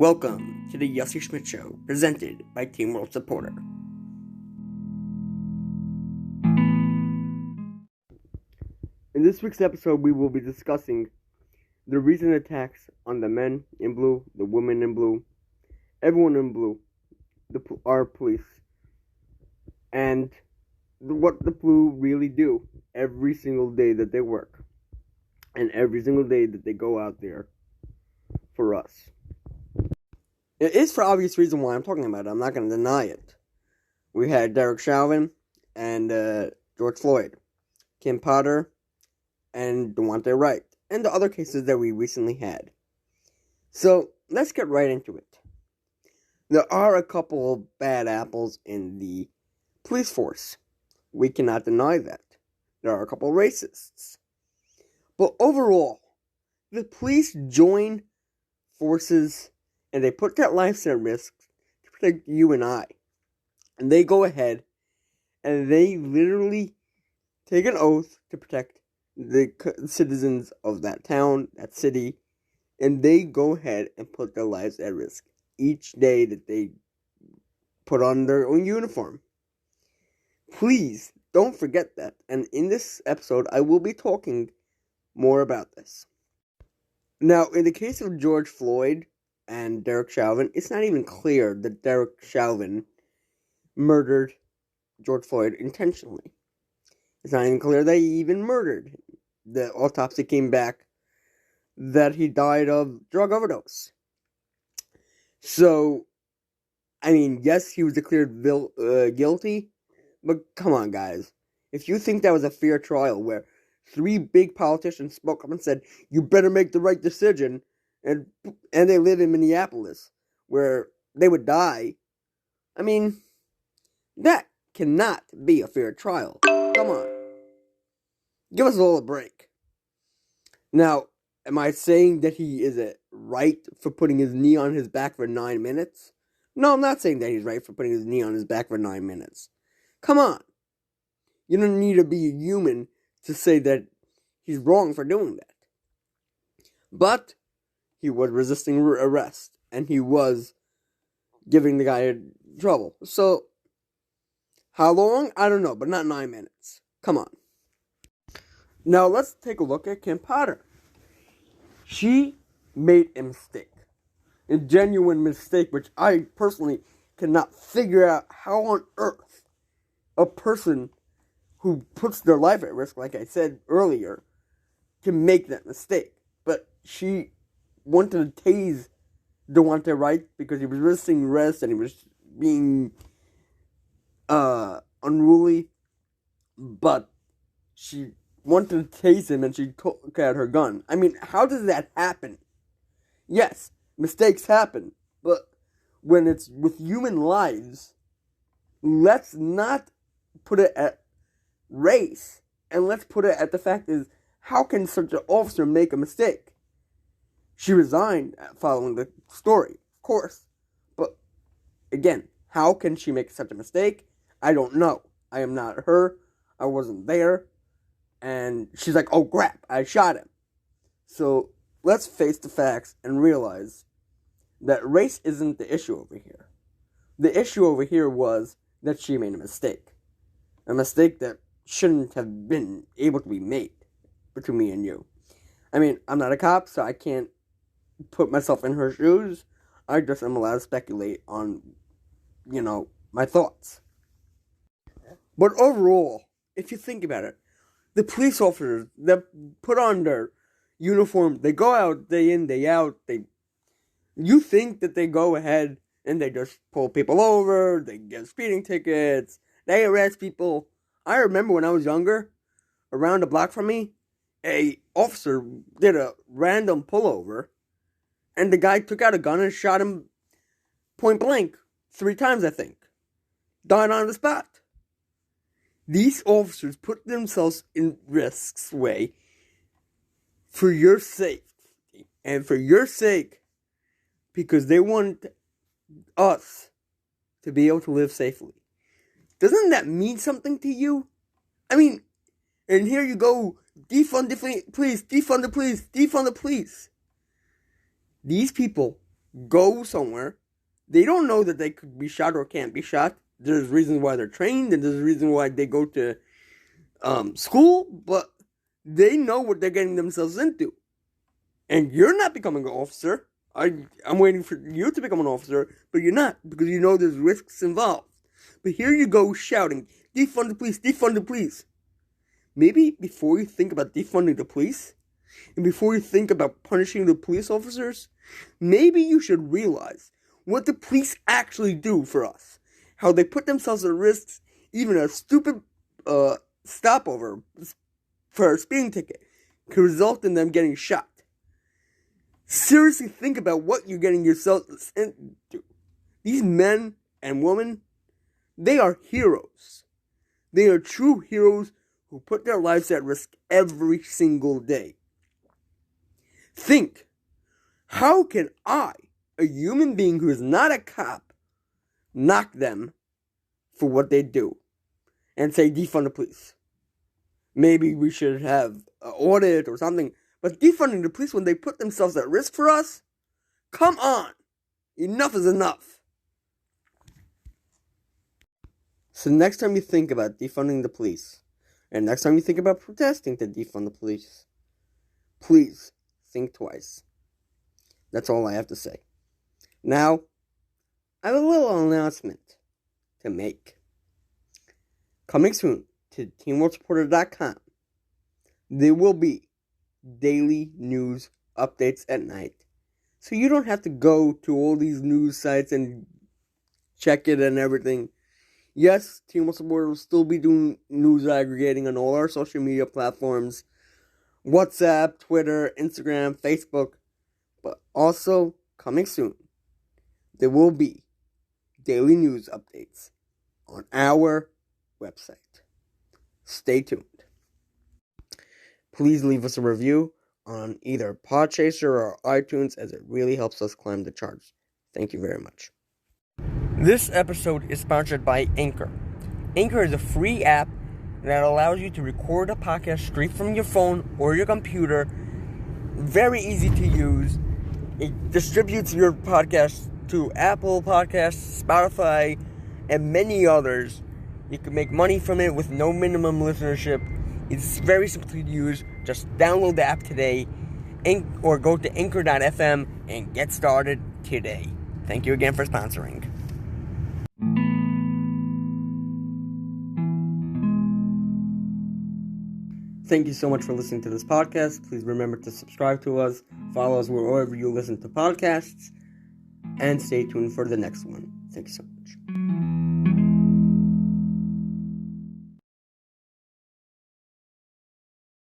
Welcome to the Yossi Schmidt Show, presented by Team World Supporter. In this week's episode, we will be discussing the recent attacks on the men in blue, the women in blue, everyone in blue, our police, and what the blue really do every single day that they work, and every single day that they go out there for us. It is for obvious reason why I'm talking about it. I'm not going to deny it. We had Derek Chauvin and George Floyd, Kim Potter, and Devontae Wright, and the other cases that we recently had. So, let's get right into it. There are a couple of bad apples in the police force. We cannot deny that. There are a couple of racists. But overall, the police join forces and they put their lives at risk to protect you and I. And they go ahead and they literally take an oath to protect the citizens of that town, that city, and they go ahead and put their lives at risk each day that they put on their own uniform. Please don't forget that. And in this episode, I will be talking more about this. Now, in the case of George Floyd and Derek Chauvin, it's not even clear that Derek Chauvin murdered George Floyd intentionally. It's not even clear that he even murdered him. The autopsy came back that he died of drug overdose. So, I mean, yes, he was declared guilty, but come on, guys. If you think that was a fair trial where 3 big politicians spoke up and said, you better make the right decision, and they live in Minneapolis, where they would die, I mean, that cannot be a fair trial. Come on. Give us all a break. Now, am I saying that he is right for putting his knee on his back for 9 minutes? No, I'm not saying that he's right for putting his knee on his back for 9 minutes. Come on. You don't need to be a human to say that he's wrong for doing that. But he was resisting arrest, and he was giving the guy trouble. So, how long? I don't know, but not 9 minutes. Come on. Now, let's take a look at Kim Potter. She made a mistake. A genuine mistake, which I personally cannot figure out how on earth a person who puts their life at risk, like I said earlier, can make that mistake. But she wanted to tase Devontae Wright because he was resisting arrest and he was being unruly. But she wanted to tase him and she took out her gun. I mean, how does that happen? Yes, mistakes happen. But when it's with human lives, let's not put it at race. And let's put it at the fact is, how can such an officer make a mistake? She resigned following the story, of course. But, again, how can she make such a mistake? I don't know. I am not her. I wasn't there. And she's like, oh crap, I shot him. So, let's face the facts and realize that race isn't the issue over here. The issue over here was that she made a mistake. A mistake that shouldn't have been able to be made between me and you. I mean, I'm not a cop, so I can't put myself in her shoes. I just am allowed to speculate on, my thoughts. But overall, if you think about it, the police officers that put on their uniform, they go out day in, day out, you think that they go ahead and they just pull people over, they get speeding tickets, they arrest people. I remember when I was younger, around the block from me, a officer did a random pullover, and the guy took out a gun and shot him point blank 3 times, I think. Died on the spot. These officers put themselves in risk's way for your safety and for your sake, because they want us to be able to live safely. Doesn't that mean something to you? I mean, and here you go, defund the police, defund the police, defund the police. These people go somewhere. They don't know that they could be shot or can't be shot. There's reasons why they're trained, and there's a reason why they go to school, but they know what they're getting themselves into. And you're not becoming an officer. I'm waiting for you to become an officer, but you're not, because you know there's risks involved. But here you go shouting, defund the police, defund the police. Maybe before you think about defunding the police, and before you think about punishing the police officers, maybe you should realize what the police actually do for us. How they put themselves at risk, even a stupid stopover for a speeding ticket could result in them getting shot. Seriously think about what you're getting yourselves into. These men and women, they are heroes. They are true heroes who put their lives at risk every single day. Think, how can I, a human being who is not a cop, knock them for what they do and say defund the police? Maybe we should have an audit or something. But defunding the police when they put themselves at risk for us? Come on! Enough is enough. So next time you think about defunding the police, and next time you think about protesting to defund the police, please think twice. That's all I have to say. Now, I have a little announcement to make. Coming soon to TeenWorldSupporter.com, there will be daily news updates at night. So you don't have to go to all these news sites and check it and everything. Yes, Teen World Supporter will still be doing news aggregating on all our social media platforms. WhatsApp, Twitter, Instagram, Facebook. But also, coming soon, there will be daily news updates on our website. Stay tuned. Please leave us a review on either Podchaser or iTunes, as it really helps us climb the charts. Thank you very much. This episode is sponsored by Anchor. Anchor is a free app that allows you to record a podcast straight from your phone or your computer. Very easy to use. It distributes your podcast to Apple Podcasts, Spotify, and many others. You can make money from it with no minimum listenership. It's very simple to use. Just download the app today or go to anchor.fm and get started today. Thank you again for sponsoring. Thank you so much for listening to this podcast. Please remember to subscribe to us, follow us wherever you listen to podcasts, and stay tuned for the next one. Thank you so much.